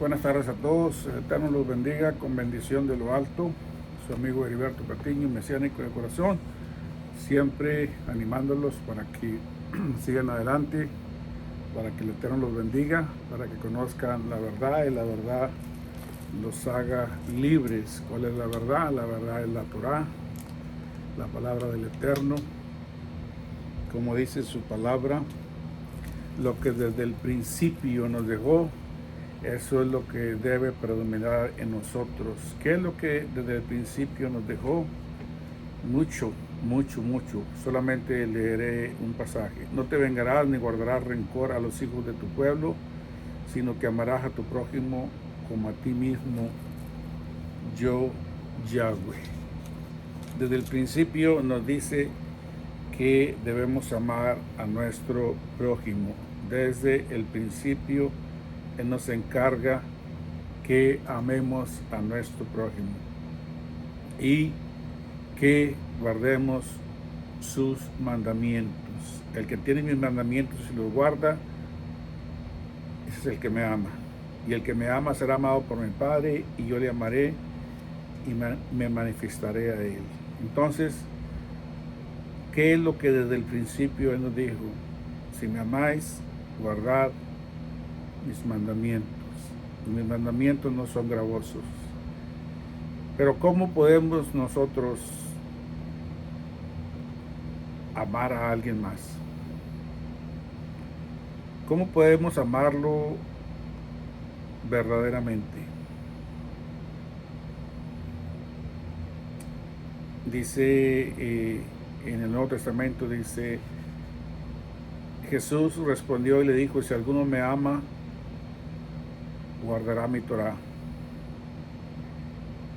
Buenas tardes a todos. El Eterno los bendiga con bendición de lo alto. Su amigo Heriberto Patiño, mesiánico de corazón, siempre animándolos para que sigan adelante, para que el Eterno los bendiga, para que conozcan la verdad y la verdad los haga libres. ¿Cuál es la verdad? La verdad es la Torá, la palabra del Eterno. Como dice su palabra, lo que desde el principio nos dejó, eso es lo que debe predominar en nosotros. ¿Qué es lo que desde el principio nos dejó? Mucho. Solamente leeré un pasaje. No te vengarás ni guardarás rencor a los hijos de tu pueblo, sino que amarás a tu prójimo como a ti mismo, yo, Yahweh. Desde el principio nos dice que debemos amar a nuestro prójimo. Desde el principio Él nos encarga que amemos a nuestro prójimo y que guardemos sus mandamientos. El que tiene mis mandamientos y los guarda, ese es el que me ama. Y el que me ama será amado por mi Padre, y yo le amaré y me manifestaré a él. Entonces, ¿qué es lo que desde el principio Él nos dijo? Si me amáis, guardad mis mandamientos. Y mis mandamientos no son gravosos. Pero ¿cómo podemos nosotros amar a alguien más? ¿Cómo podemos amarlo verdaderamente? Dice en el Nuevo Testamento, dice, Jesús respondió y le dijo, si alguno me ama, guardará mi Torá,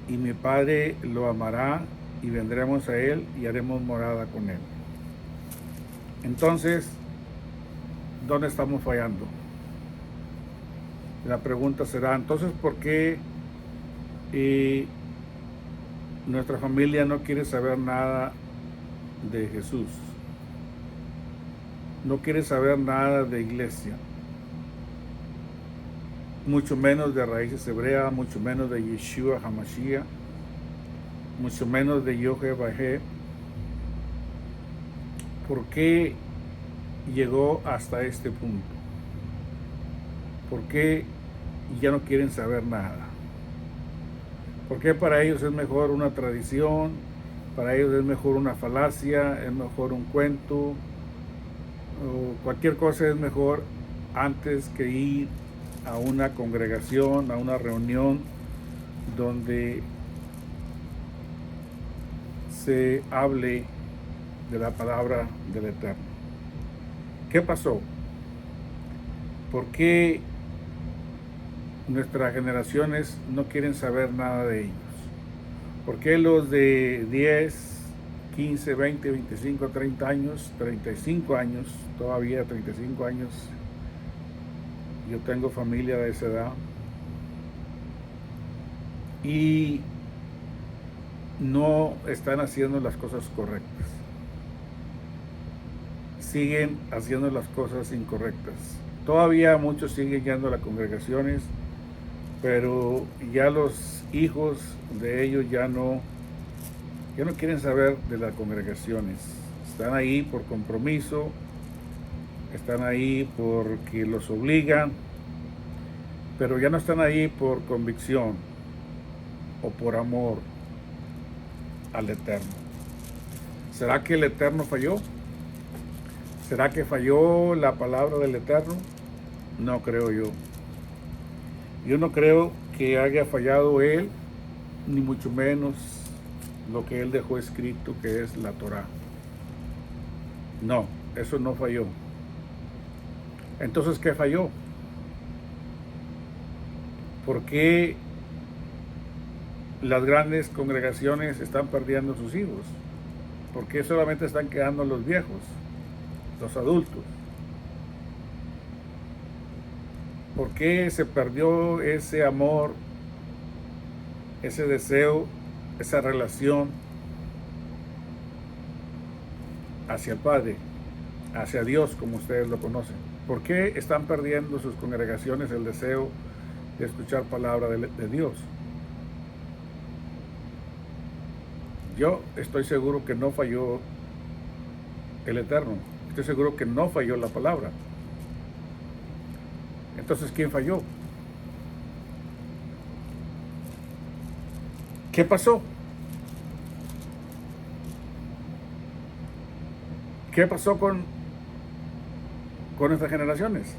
y mi Padre lo amará, y vendremos a él y haremos morada con él. Entonces, ¿dónde estamos fallando? La pregunta será, entonces, ¿por qué nuestra familia no quiere saber nada de Jesús? No quiere saber nada de iglesia, mucho menos de raíces hebreas, mucho menos de Yeshua HaMashiach, mucho menos de Yod-Heh-Vah-Heh. ¿Por qué llegó hasta este punto? ¿Por qué ya no quieren saber nada? ¿Por qué para ellos es mejor una tradición? Para ellos es mejor una falacia, es mejor un cuento, o cualquier cosa es mejor antes que ir a una congregación, a una reunión donde se hable de la palabra del Eterno. ¿Qué pasó? ¿Por qué nuestras generaciones no quieren saber nada de ellos? ¿Por qué los de 10, 15, 20, 25, 30 años, 35 años, todavía 35 años, yo tengo familia de esa edad, y no están haciendo las cosas correctas? Siguen haciendo las cosas incorrectas. Todavía muchos siguen yendo a las congregaciones, pero ya los hijos de ellos ya no quieren saber de las congregaciones. Están ahí por compromiso, están ahí porque los obligan, pero ya no están ahí por convicción o por amor al Eterno. ¿Será que el Eterno falló? ¿Será que falló la palabra del Eterno? No creo yo. Yo no creo que haya fallado Él, ni mucho menos lo que Él dejó escrito, que es la Torá. No, eso no falló. Entonces, ¿qué falló? ¿Por qué las grandes congregaciones están perdiendo sus hijos? ¿Por qué solamente están quedando los viejos, los adultos? ¿Por qué se perdió ese amor, ese deseo, esa relación hacia el Padre, hacia Dios, como ustedes lo conocen? ¿Por qué están perdiendo sus congregaciones el deseo de escuchar palabra de Dios. Yo estoy seguro que no falló el Eterno. Estoy seguro que no falló la palabra. Entonces, ¿quién falló? ¿Qué pasó? ¿Qué pasó con estas generaciones?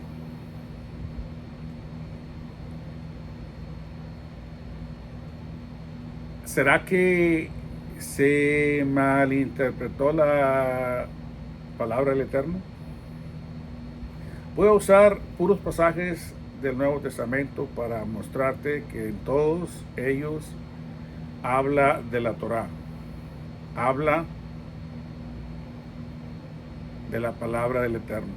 ¿Será que se malinterpretó la palabra del Eterno? Voy a usar puros pasajes del Nuevo Testamento para mostrarte que en todos ellos habla de la Torá, habla de la palabra del Eterno.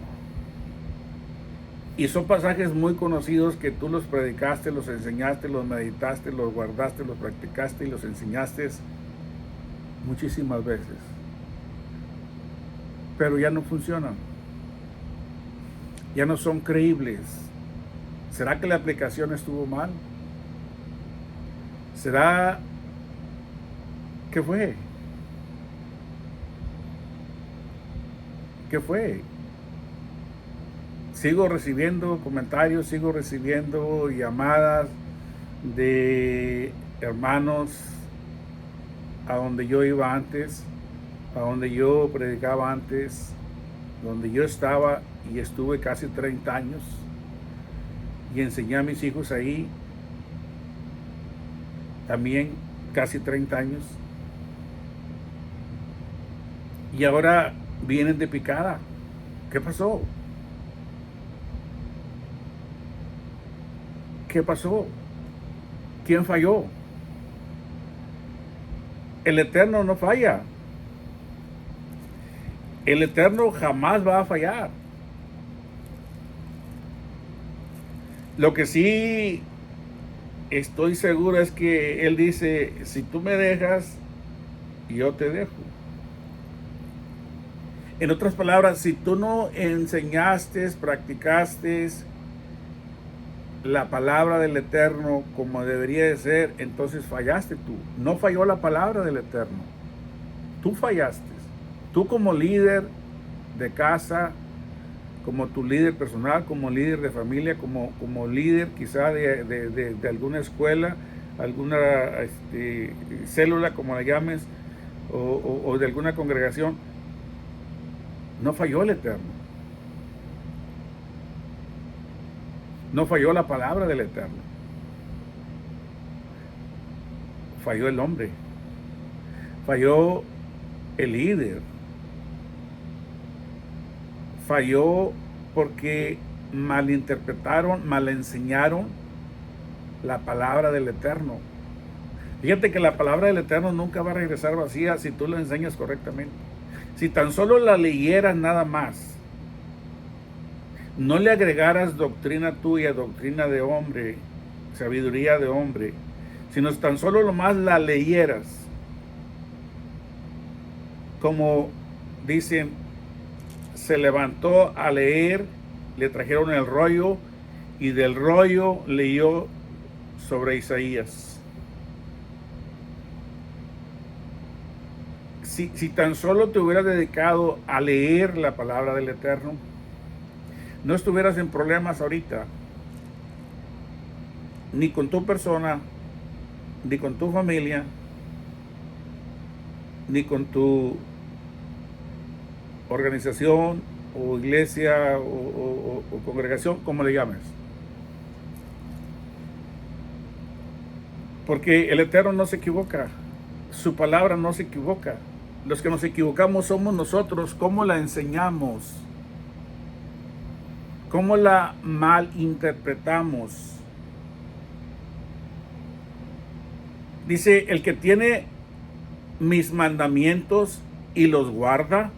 Y son pasajes muy conocidos que tú los predicaste, los enseñaste, los meditaste, los guardaste, los practicaste y los enseñaste muchísimas veces. Pero ya no funcionan. Ya no son creíbles. ¿Será que la aplicación estuvo mal? ¿Será que fue? ¿Qué fue? Sigo recibiendo comentarios, sigo recibiendo llamadas de hermanos a donde yo iba antes, a donde yo predicaba antes, donde yo estaba y estuve casi 30 años y enseñé a mis hijos ahí también casi 30 años. Y ahora vienen de picada. ¿Qué pasó? ¿Qué pasó? ¿Quién falló? El Eterno no falla. El Eterno jamás va a fallar. Lo que sí estoy seguro es que Él dice, si tú me dejas, yo te dejo. En otras palabras, si tú no enseñaste, practicaste la palabra del Eterno como debería de ser, entonces fallaste tú. No falló la palabra del Eterno. Tú fallaste. Tú como líder de casa, como tu líder personal, como líder de familia, como líder quizá de alguna escuela, alguna célula, como la llames, o de alguna congregación, no falló el Eterno. No falló la palabra del Eterno. Falló el hombre. Falló el líder. Falló porque malinterpretaron, malenseñaron la palabra del Eterno. Fíjate que la palabra del Eterno nunca va a regresar vacía si tú la enseñas correctamente. Si tan solo la leyeras nada más, no le agregaras doctrina tuya, doctrina de hombre, sabiduría de hombre, sino tan solo lo más la leyeras, como dicen, se levantó a leer, le trajeron el rollo y del rollo leyó sobre Isaías. Si tan solo te hubieras dedicado a leer la palabra del Eterno, no estuvieras en problemas ahorita, ni con tu persona, ni con tu familia, ni con tu organización o iglesia o congregación, como le llames. Porque el Eterno no se equivoca, su palabra no se equivoca. Los que nos equivocamos somos nosotros, cómo la enseñamos, cómo la malinterpretamos. Dice, el que tiene mis mandamientos y los guarda,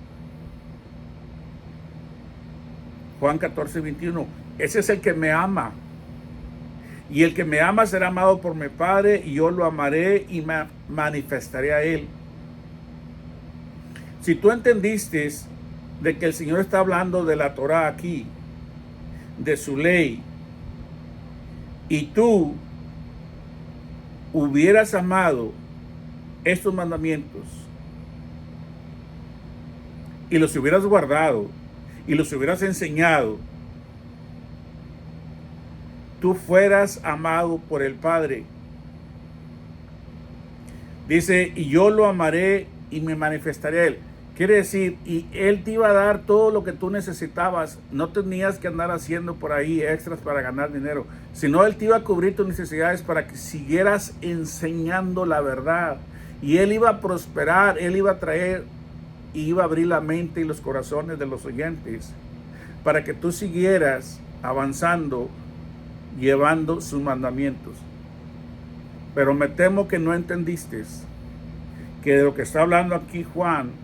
Juan 14:21, ese es el que me ama. Y el que me ama será amado por mi Padre, y yo lo amaré y me manifestaré a él. Si tú entendiste de que el Señor está hablando de la Torá aquí, de su ley, y tú hubieras amado estos mandamientos y los hubieras guardado y los hubieras enseñado, tú fueras amado por el Padre. Dice, y yo lo amaré y me manifestaré a él. Quiere decir, y él te iba a dar todo lo que tú necesitabas. No tenías que andar haciendo por ahí extras para ganar dinero, sino él te iba a cubrir tus necesidades para que siguieras enseñando la verdad. Y él iba a prosperar, él iba a traer y iba a abrir la mente y los corazones de los oyentes para que tú siguieras avanzando, llevando sus mandamientos. Pero me temo que no entendiste que de lo que está hablando aquí Juan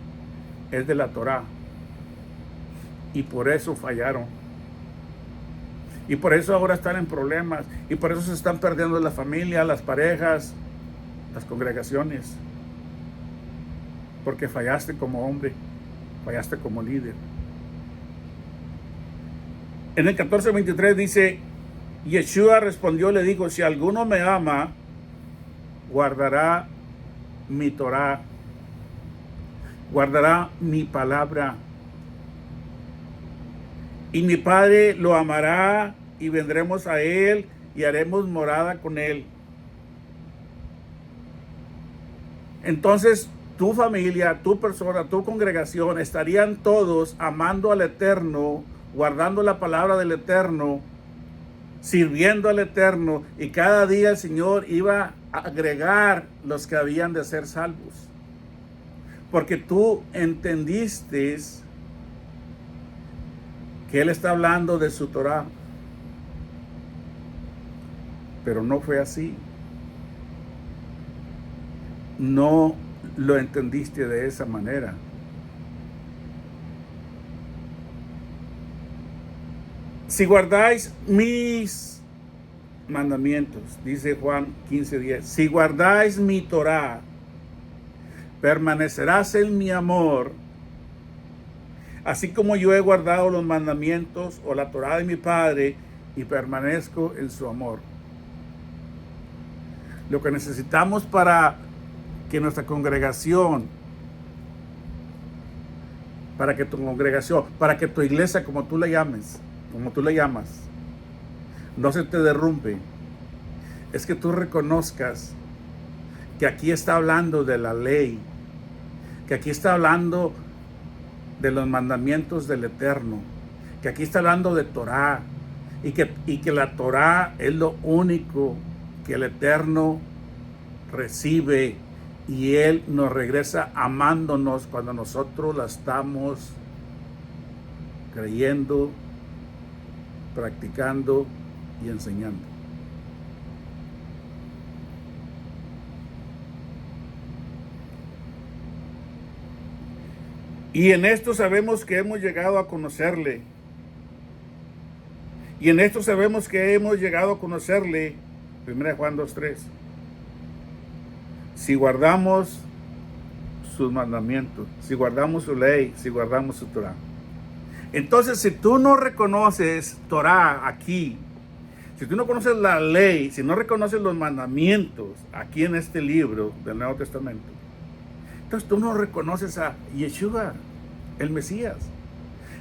es de la Torá. Y por eso fallaron. Y por eso ahora están en problemas. Y por eso se están perdiendo la familia, las parejas, las congregaciones. Porque fallaste como hombre, fallaste como líder. En el 14:23 dice, Yeshua respondió, le dijo, si alguno me ama, guardará mi Torá, guardará mi palabra, y mi Padre lo amará, y vendremos a él, y haremos morada con él. Entonces, tu familia, tu persona, tu congregación, estarían todos amando al Eterno, guardando la palabra del Eterno, sirviendo al Eterno, y cada día el Señor iba a agregar los que habían de ser salvos. Porque tú entendiste que Él está hablando de su Torá. Pero no fue así. No lo entendiste de esa manera. Si guardáis mis mandamientos, dice Juan 15:10, si guardáis mi Torá, permanecerás en mi amor, así como yo he guardado los mandamientos o la Torá de mi Padre y permanezco en su amor. Lo que necesitamos para que nuestra congregación, para que tu iglesia, como tú la llamas, no se te derrumbe, es que tú reconozcas que aquí está hablando de la ley, que aquí está hablando de los mandamientos del Eterno, que aquí está hablando de Torá, y que la Torá es lo único que el Eterno recibe, y Él nos regresa amándonos cuando nosotros la estamos creyendo, practicando y enseñando. Y en esto sabemos que hemos llegado a conocerle. Y en esto sabemos que hemos llegado a conocerle. 1 Juan 2:3. Si guardamos sus mandamientos, si guardamos su ley, si guardamos su Torah. Entonces, si tú no reconoces Torah aquí, si tú no conoces la ley, si no reconoces los mandamientos aquí en este libro del Nuevo Testamento, entonces tú no reconoces a Yeshua, el Mesías.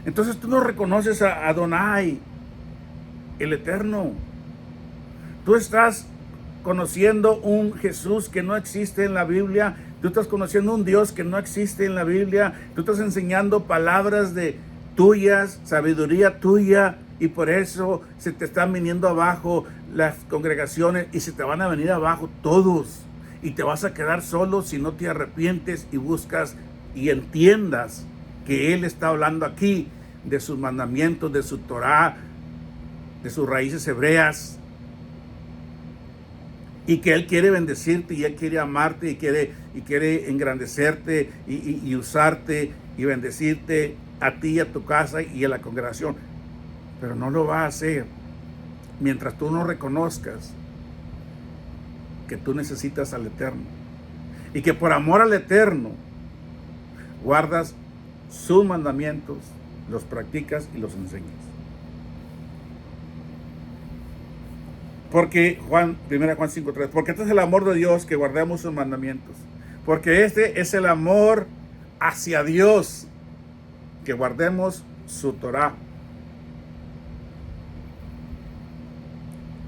Entonces tú no reconoces a Adonai, el Eterno. Tú estás conociendo un Jesús que no existe en la Biblia. Tú estás conociendo un Dios que no existe en la Biblia. Tú estás enseñando palabras tuyas, sabiduría tuya, y por eso se te están viniendo abajo las congregaciones y se te van a venir abajo todos. Y te vas a quedar solo si no te arrepientes y buscas y entiendas que Él está hablando aquí de sus mandamientos, de su Torá, de sus raíces hebreas, y que Él quiere bendecirte, y Él quiere amarte, y quiere engrandecerte y usarte y bendecirte a ti, a tu casa y a la congregación. Pero no lo va a hacer mientras tú no reconozcas que tú necesitas al Eterno, y que por amor al Eterno guardas sus mandamientos, los practicas y los enseñas. Porque 1 Juan 5:3, porque este es el amor de Dios, que guardemos sus mandamientos. Porque este es el amor hacia Dios, que guardemos su Torah.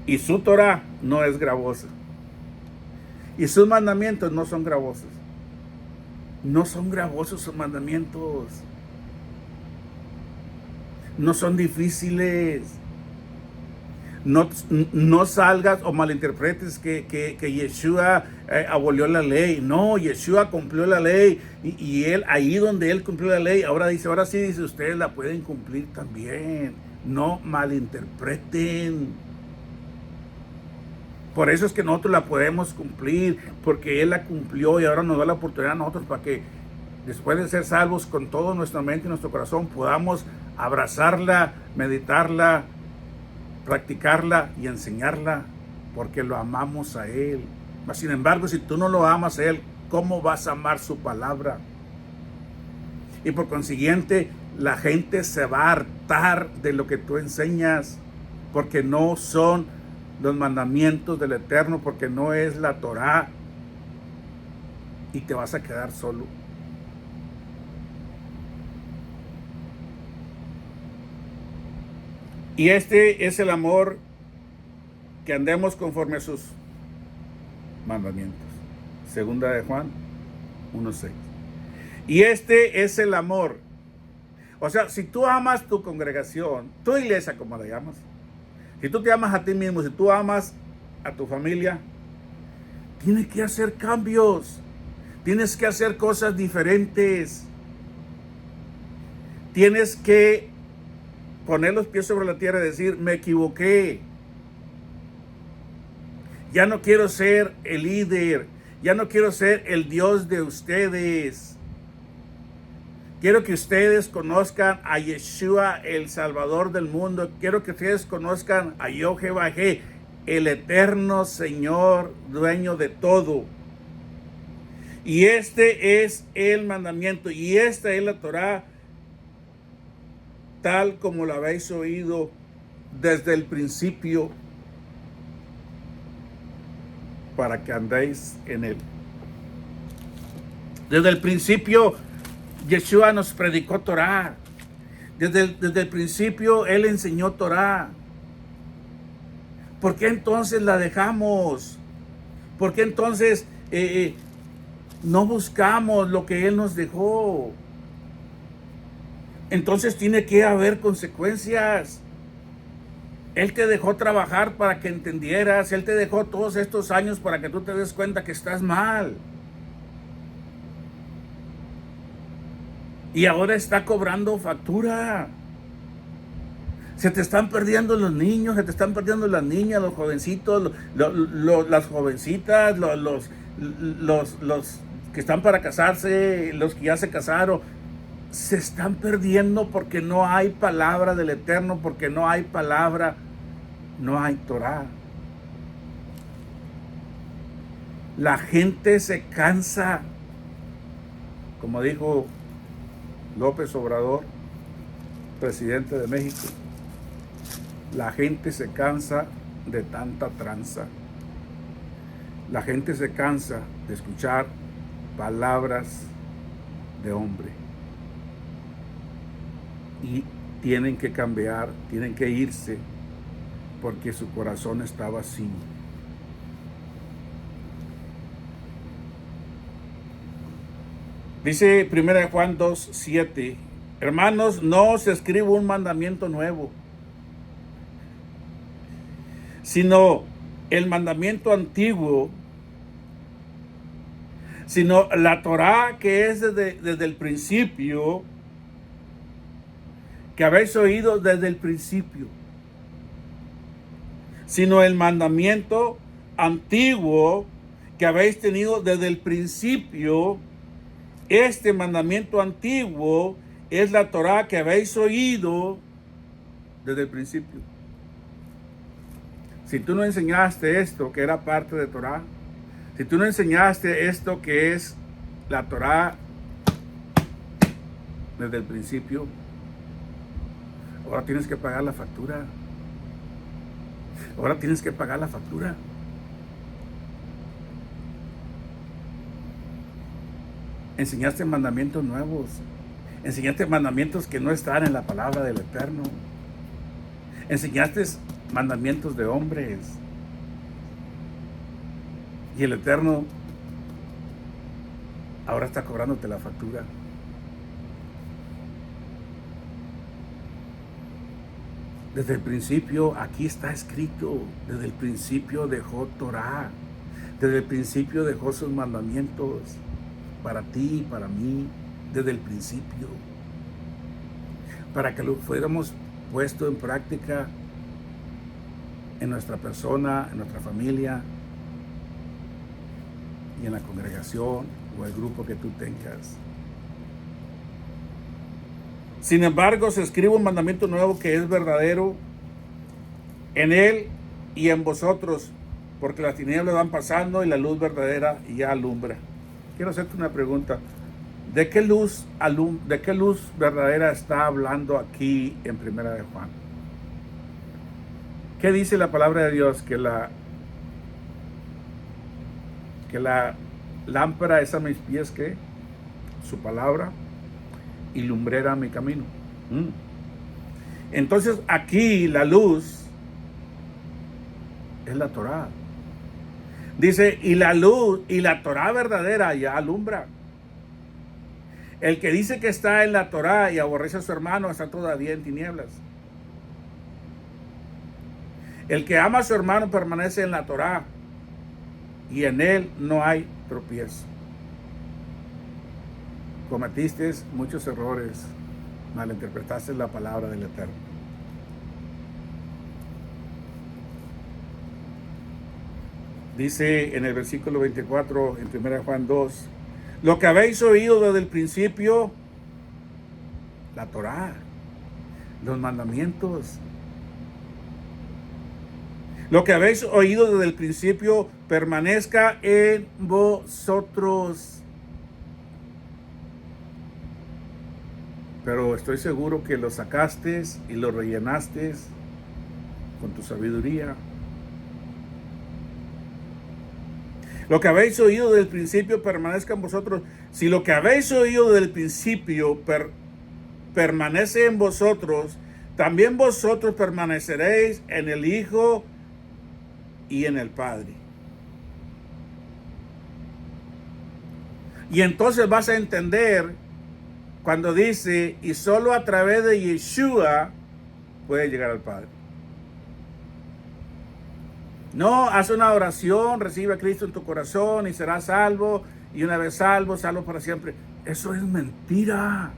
Y su Torah no es gravosa. Y sus mandamientos no son gravosos. No son gravosos sus mandamientos. No son difíciles. No salgas o malinterpretes que Yeshua abolió la ley. No, Yeshua cumplió la ley. Y él, ahí donde él cumplió la ley, ahora sí dice, ustedes la pueden cumplir también. No malinterpreten. Por eso es que nosotros la podemos cumplir, porque Él la cumplió y ahora nos da la oportunidad a nosotros para que después de ser salvos con toda nuestra mente y nuestro corazón podamos abrazarla, meditarla, practicarla y enseñarla, porque lo amamos a Él. Sin embargo, si tú no lo amas a Él, ¿cómo vas a amar su palabra? Y por consiguiente, la gente se va a hartar de lo que tú enseñas, porque no son los mandamientos del Eterno, porque no es la Torah, y te vas a quedar solo. Y este es el amor, que andemos conforme a sus mandamientos. 2 de Juan 1:6. Y este es el amor. O sea, si tú amas tu congregación, tu iglesia, como la llamas, si tú te amas a ti mismo, si tú amas a tu familia, tienes que hacer cambios. Tienes que hacer cosas diferentes. Tienes que poner los pies sobre la tierra y decir, me equivoqué. Ya no quiero ser el líder. Ya no quiero ser el Dios de ustedes. Quiero que ustedes conozcan a Yeshua, el Salvador del mundo. Quiero que ustedes conozcan a Jehová, el eterno Señor, dueño de todo. Y este es el mandamiento, y esta es la Torah, tal como la habéis oído desde el principio, para que andéis en él. Desde el principio, Yeshua nos predicó Torah. Desde el principio, Él enseñó Torah. ¿Por qué entonces la dejamos? ¿Por qué entonces no buscamos lo que Él nos dejó? Entonces tiene que haber consecuencias. Él te dejó trabajar para que entendieras. Él te dejó todos estos años para que tú te des cuenta que estás mal. Y ahora está cobrando factura. Se te están perdiendo los niños, se te están perdiendo las niñas, los jovencitos, las jovencitas, los que están para casarse, los que ya se casaron. Se están perdiendo porque no hay palabra del Eterno, porque no hay palabra, no hay Torah. La gente se cansa, como dijo López Obrador, presidente de México. La gente se cansa de tanta tranza. La gente se cansa de escuchar palabras de hombre. Y tienen que cambiar, tienen que irse, porque su corazón está vacío. Dice 1 Juan 2:7, hermanos, no os escribo un mandamiento nuevo, sino el mandamiento antiguo, sino la Torah que es desde el principio, que habéis oído desde el principio, sino el mandamiento antiguo que habéis tenido desde el principio. Este mandamiento antiguo es la Torah que habéis oído desde el principio. Si tú no enseñaste esto que era parte de Torah, si tú no enseñaste esto que es la Torah desde el principio, ahora tienes que pagar la factura. Ahora tienes que pagar la factura. Enseñaste mandamientos nuevos. Enseñaste mandamientos que no están en la palabra del Eterno. Enseñaste mandamientos de hombres. Y el Eterno ahora está cobrándote la factura. Desde el principio, aquí está escrito, desde el principio dejó Torah, desde el principio dejó sus mandamientos para ti y para mí, desde el principio, para que lo fuéramos puesto en práctica en nuestra persona, en nuestra familia y en la congregación o el grupo que tú tengas. Sin embargo, se escribe un mandamiento nuevo que es verdadero en él y en vosotros, porque las tinieblas van pasando y la luz verdadera ya alumbra. Quiero hacerte una pregunta. ¿De qué luz verdadera está hablando aquí en Primera de Juan? ¿Qué dice la palabra de Dios? Que la lámpara es a mis pies, ¿qué? Su palabra, y lumbrera mi camino. Entonces aquí la luz es la Torah. Dice, y la luz y la Torah verdadera ya alumbra. El que dice que está en la Torah y aborrece a su hermano está todavía en tinieblas. El que ama a su hermano permanece en la Torah y en él no hay tropiezo. Cometiste muchos errores, malinterpretaste la palabra del Eterno. Dice en el versículo 24, en 1 Juan 2, lo que habéis oído desde el principio, la Torá, los mandamientos. Lo que habéis oído desde el principio permanezca en vosotros. Pero estoy seguro que lo sacaste y lo rellenaste con tu sabiduría. Lo que habéis oído desde el principio permanezca en vosotros. Si lo que habéis oído desde el principio permanece en vosotros, también vosotros permaneceréis en el Hijo y en el Padre. Y entonces vas a entender cuando dice, y solo a través de Yeshua puede llegar al Padre. No, haz una oración, recibe a Cristo en tu corazón y serás salvo, y una vez salvo, salvo para siempre. Eso es mentira.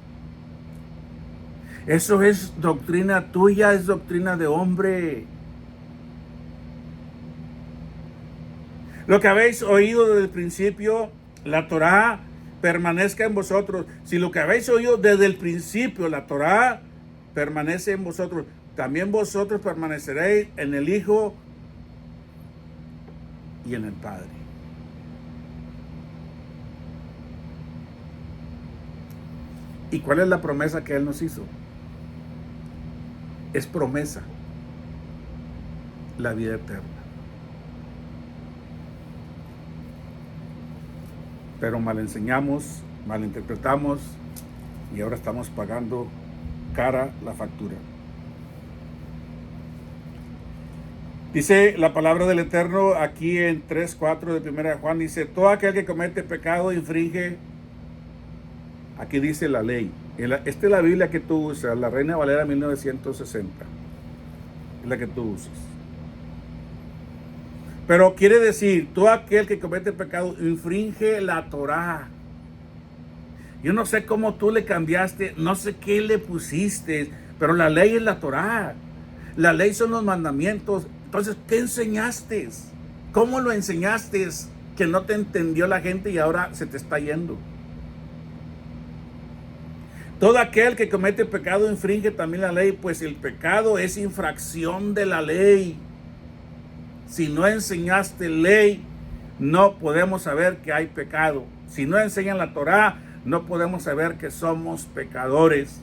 Eso es doctrina tuya, es doctrina de hombre. Lo que habéis oído desde el principio, la Torá, permanezca en vosotros. Si lo que habéis oído desde el principio, la Torá, permanece en vosotros, también vosotros permaneceréis en el Hijo y en el Padre. ¿Y cuál es la promesa que Él nos hizo? Es promesa, la vida eterna. Pero mal enseñamos, mal interpretamos y ahora estamos pagando cara la factura. Dice la palabra del Eterno aquí en 3:4 de 1 de Juan, dice, todo aquel que comete pecado infringe, aquí dice la ley. Esta es la Biblia que tú usas, la Reina Valera 1960, es la que tú usas. Pero quiere decir, todo aquel que comete pecado infringe la Torá. Yo no sé cómo tú le cambiaste, no sé qué le pusiste, pero la ley es la Torá. La ley son los mandamientos. Entonces, ¿qué enseñaste? ¿Cómo lo enseñaste que no te entendió la gente y ahora se te está yendo? Todo aquel que comete pecado infringe también la ley, pues el pecado es infracción de la ley. Si no enseñaste ley, no podemos saber que hay pecado. Si no enseñan la Torá, no podemos saber que somos pecadores.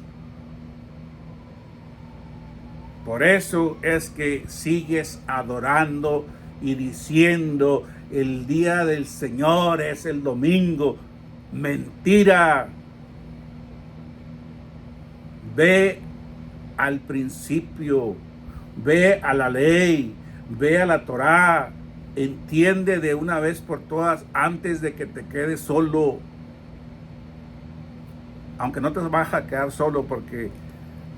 Por eso es que sigues adorando y diciendo, el día del Señor es el domingo. Mentira. Ve al principio, ve a la ley, ve a la Torá, entiende de una vez por todas antes de que te quedes solo. Aunque no te vas a quedar solo porque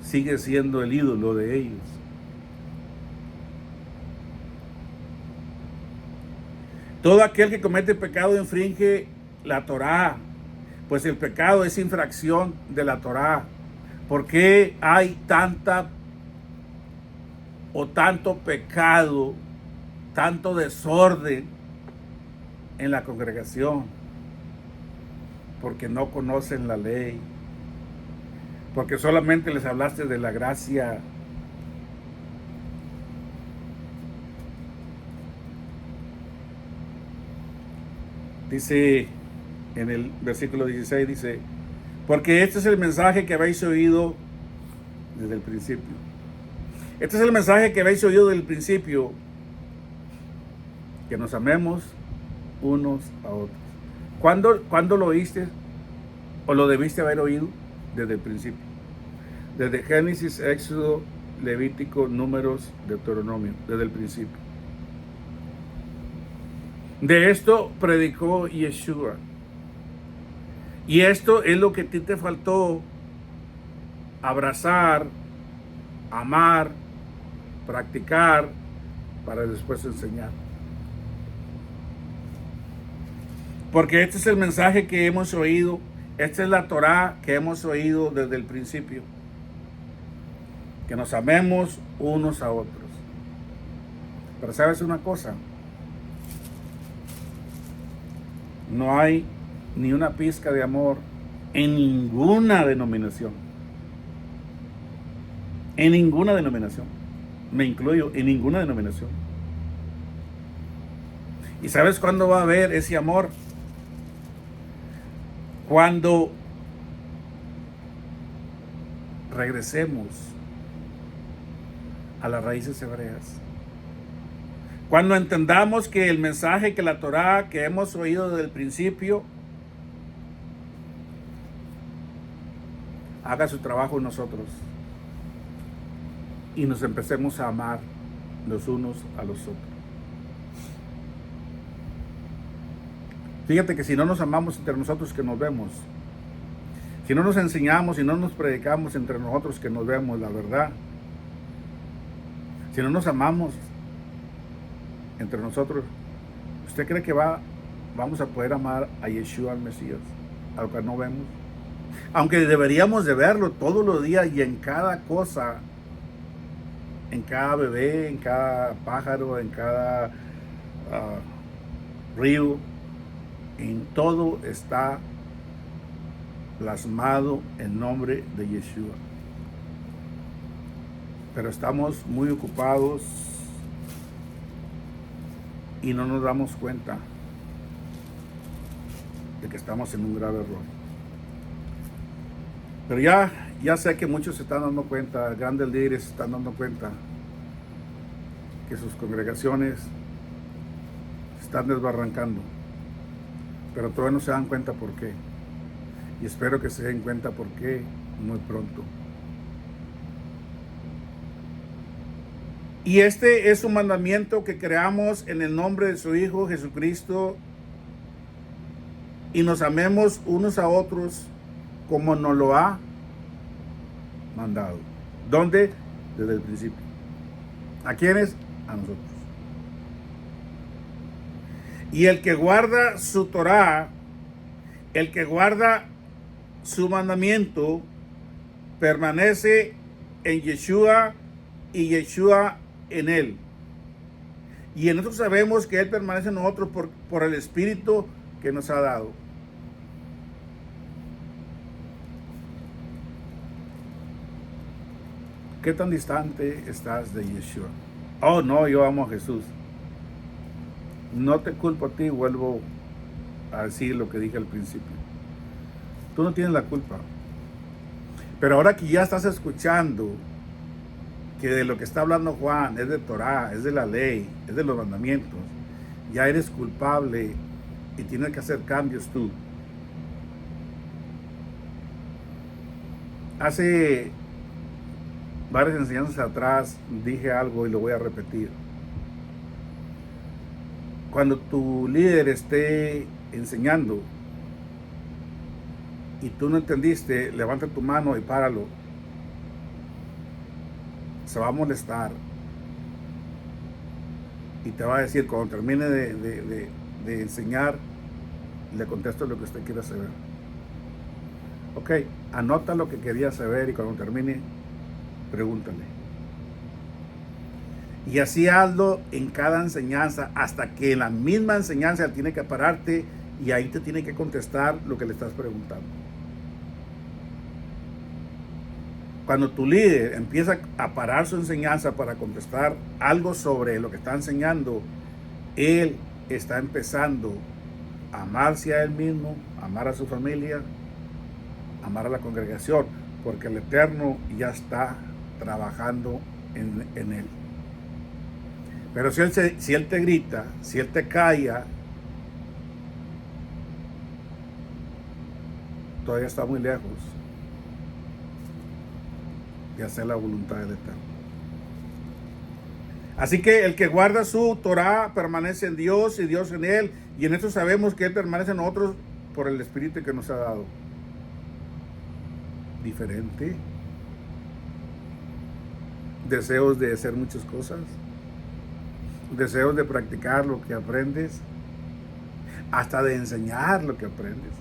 sigues siendo el ídolo de ellos. Todo aquel que comete pecado infringe la Torá, pues el pecado es infracción de la Torá. ¿Por qué hay tanto pecado, tanto desorden en la congregación? Porque no conocen la ley, porque solamente les hablaste de la gracia. Dice en el versículo 16, dice, porque este es el mensaje que habéis oído desde el principio. Este es el mensaje que habéis oído desde el principio, que nos amemos unos a otros. ¿Cuándo lo oíste? ¿O lo debiste haber oído? Desde el principio. Desde Génesis, Éxodo, Levítico, Números, Deuteronomio. Desde el principio. De esto predicó Yeshua. Y esto es lo que a ti te faltó abrazar, amar, practicar, para después enseñar. Porque este es el mensaje que hemos oído, esta es la Torá que hemos oído desde el principio. Que nos amemos unos a otros. Pero ¿sabes una cosa? No hay ni una pizca de amor en ninguna denominación. En ninguna denominación. Me incluyo, en ninguna denominación. ¿Y sabes cuándo va a haber ese amor? Cuando regresemos a las raíces hebreas. Cuando entendamos que el mensaje, que la Torá que hemos oído desde el principio haga su trabajo en nosotros y nos empecemos a amar los unos a los otros. Fíjate que si no nos amamos entre nosotros, que nos vemos. Si no nos enseñamos y no nos predicamos entre nosotros, que nos vemos la verdad. Si no nos amamos entre nosotros, ¿usted cree que vamos a poder amar a Yeshua, al Mesías, a lo que no vemos? Aunque deberíamos de verlo todos los días y en cada cosa, en cada bebé, en cada pájaro, en cada río, en todo está plasmado el nombre de Yeshua. Pero estamos muy ocupados y no nos damos cuenta de que estamos en un grave error. Pero ya sé que muchos se están dando cuenta, grandes líderes se están dando cuenta que sus congregaciones se están desbarrancando. Pero todavía no se dan cuenta por qué. Y espero que se den cuenta por qué muy pronto. Y este es un mandamiento que creamos en el nombre de su Hijo Jesucristo y nos amemos unos a otros como nos lo ha mandado. ¿Dónde? Desde el principio. ¿A quiénes? A nosotros. Y el que guarda su Torá, el que guarda su mandamiento, permanece en Yeshua y Yeshua en él. Y nosotros sabemos que él permanece en nosotros por el Espíritu que nos ha dado. ¿Qué tan distante estás de Yeshua? Oh, no, yo amo a Jesús. No te culpo a ti, vuelvo a decir lo que dije al principio. Tú no tienes la culpa. Pero ahora que ya estás escuchando que de lo que está hablando Juan es de Torah, es de la ley, es de los mandamientos, ya eres culpable y tienes que hacer cambios tú. Hace varias enseñanzas atrás dije algo y lo voy a repetir. Cuando tu líder esté enseñando y tú no entendiste, levanta tu mano y páralo. Se va a molestar y te va a decir, cuando termine de enseñar, le contesto lo que usted quiera saber. Ok, anota lo que quería saber y cuando termine, pregúntale. Y así hazlo en cada enseñanza, hasta que en la misma enseñanza tiene que pararte y ahí te tiene que contestar lo que le estás preguntando. Cuando tu líder empieza a parar su enseñanza para contestar algo sobre lo que está enseñando, él está empezando a amarse a él mismo, a amar a su familia, a amar a la congregación, porque el Eterno ya está trabajando en él. Pero si él te grita, si él te calla, todavía está muy lejos de hacer la voluntad del Eterno. Así que el que guarda su Torah permanece en Dios y Dios en él. Y en esto sabemos que él permanece en nosotros por el Espíritu que nos ha dado. Diferente. Deseos de hacer muchas cosas. Deseos de practicar lo que aprendes. Hasta de enseñar lo que aprendes.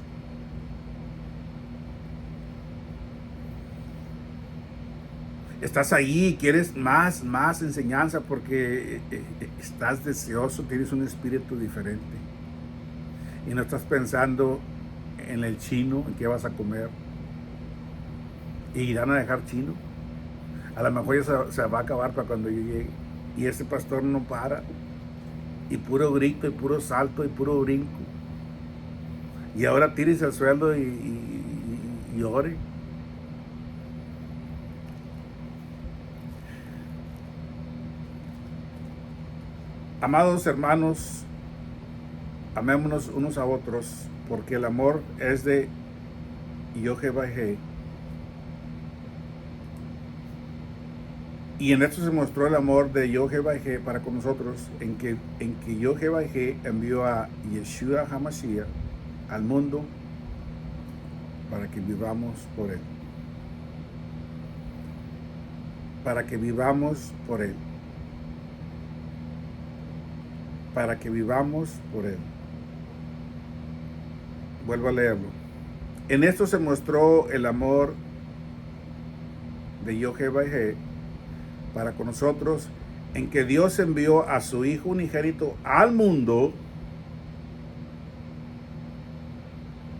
Estás ahí, quieres más enseñanza porque estás deseoso, tienes un espíritu diferente. Y no estás pensando en el chino, en qué vas a comer. ¿Y irán a dejar chino? A lo mejor ya se va a acabar para cuando yo llegue. Y ese pastor no para. Y puro grito, y puro salto, y puro brinco. Y ahora tírese al suelo y ore. Amados hermanos, amémonos unos a otros, porque el amor es de Yahweh. Y en esto se mostró el amor de Yahweh para con nosotros, en que Yahweh envió a Yeshua HaMashiach al mundo para que vivamos por él. Para que vivamos por él. Para que vivamos por él. Vuelvo a leerlo. En esto se mostró el amor de Yahweh para con nosotros, en que Dios envió a su Hijo unigénito al mundo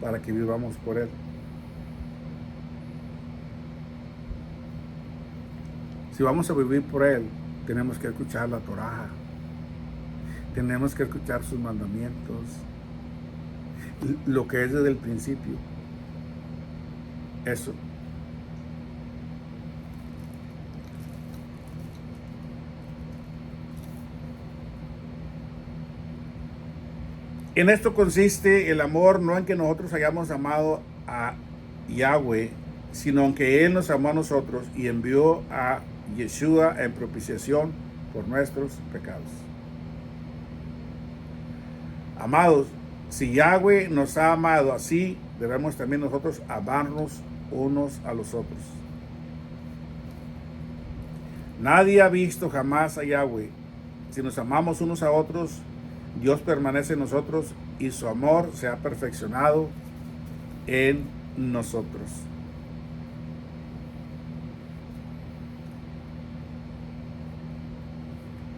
para que vivamos por él. Si vamos a vivir por él, tenemos que escuchar la Torah. Tenemos que escuchar sus mandamientos, lo que es desde el principio. Eso. En esto consiste el amor, no en que nosotros hayamos amado a Yahweh, sino en que Él nos amó a nosotros y envió a Yeshua en propiciación por nuestros pecados. Amados, si Yahweh nos ha amado así, debemos también nosotros amarnos unos a los otros. Nadie ha visto jamás a Yahweh. Si nos amamos unos a otros, Dios permanece en nosotros y su amor se ha perfeccionado en nosotros.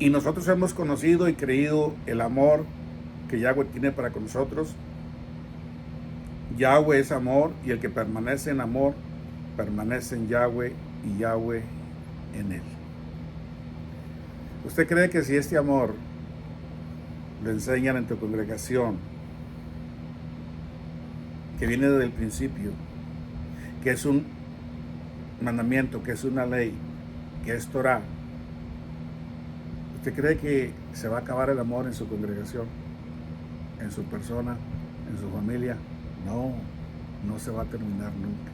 Y nosotros hemos conocido y creído el amor que Yahweh tiene para con nosotros. Yahweh es amor y el que permanece en amor permanece en Yahweh y Yahweh en él. ¿Usted cree que si este amor lo enseñan en tu congregación, que viene desde el principio, que es un mandamiento, que es una ley, que es Torah, ¿usted cree que se va a acabar el amor en su congregación, en su persona, en su familia? No, no se va a terminar nunca.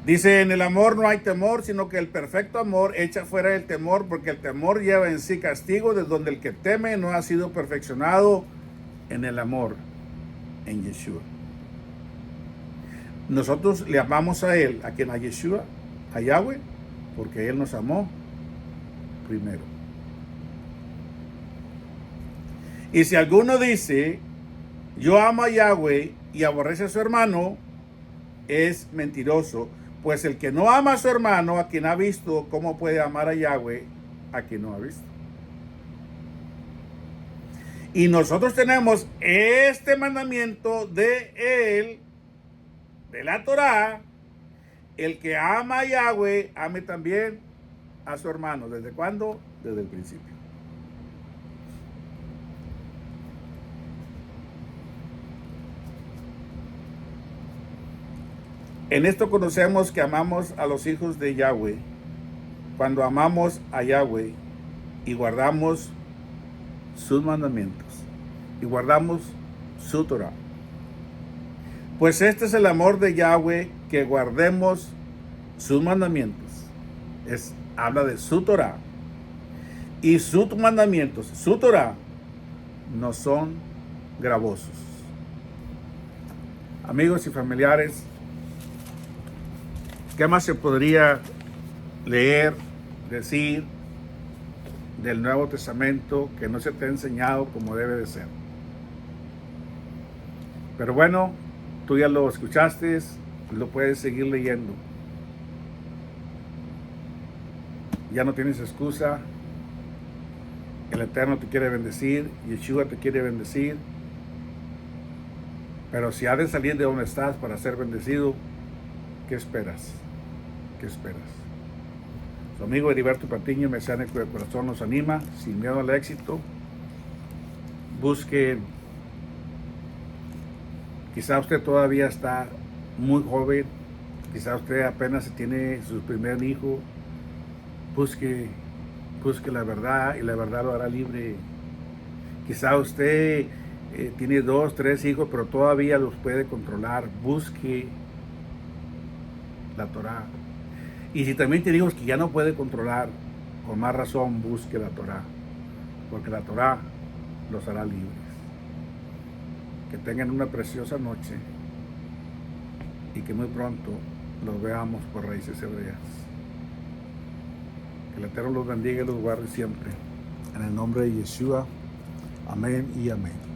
Dice, en el amor no hay temor, sino que el perfecto amor echa fuera el temor, porque el temor lleva en sí castigo, desde donde el que teme no ha sido perfeccionado en el amor, en Yeshua. Nosotros le amamos a Él, a quien, a Yeshua, a Yahweh, porque Él nos amó primero. Y si alguno dice, yo amo a Yahweh y aborrece a su hermano, es mentiroso. Pues el que no ama a su hermano, a quien ha visto, ¿cómo puede amar a Yahweh, a quien no ha visto? Y nosotros tenemos este mandamiento de Él, de la Torah: el que ama a Yahweh, ame también a su hermano. ¿Desde cuándo? Desde el principio. En esto conocemos que amamos a los hijos de Yahweh, cuando amamos a Yahweh y guardamos sus mandamientos, y guardamos su Torah. Pues este es el amor de Yahweh, que guardemos sus mandamientos. Habla de su Torah. Y sus mandamientos, su Torah, no son gravosos. Amigos y familiares, ¿qué más se podría leer, decir del Nuevo Testamento que no se te ha enseñado como debe de ser? Pero bueno, tú ya lo escuchaste, lo puedes seguir leyendo. Ya no tienes excusa. El Eterno te quiere bendecir, Yeshua te quiere bendecir. Pero si has de salir de donde estás para ser bendecido, ¿qué esperas? ¿Qué esperas? Su amigo Heriberto Patiño, mesiánico de corazón, nos anima, sin miedo al éxito. Busque. Quizá usted todavía está muy joven, quizá usted apenas tiene su primer hijo. Busque la verdad, y la verdad lo hará libre. Quizá usted tiene 2, 3 hijos, pero todavía los puede controlar. Busque la Torah. Y si también tiene hijos que ya no puede controlar, con más razón busque la Torah, porque la Torah los hará libres. Que tengan una preciosa noche y que muy pronto los veamos por raíces hebreas. Que el Eterno los bendiga y los guarde siempre. En el nombre de Yeshua. Amén y amén.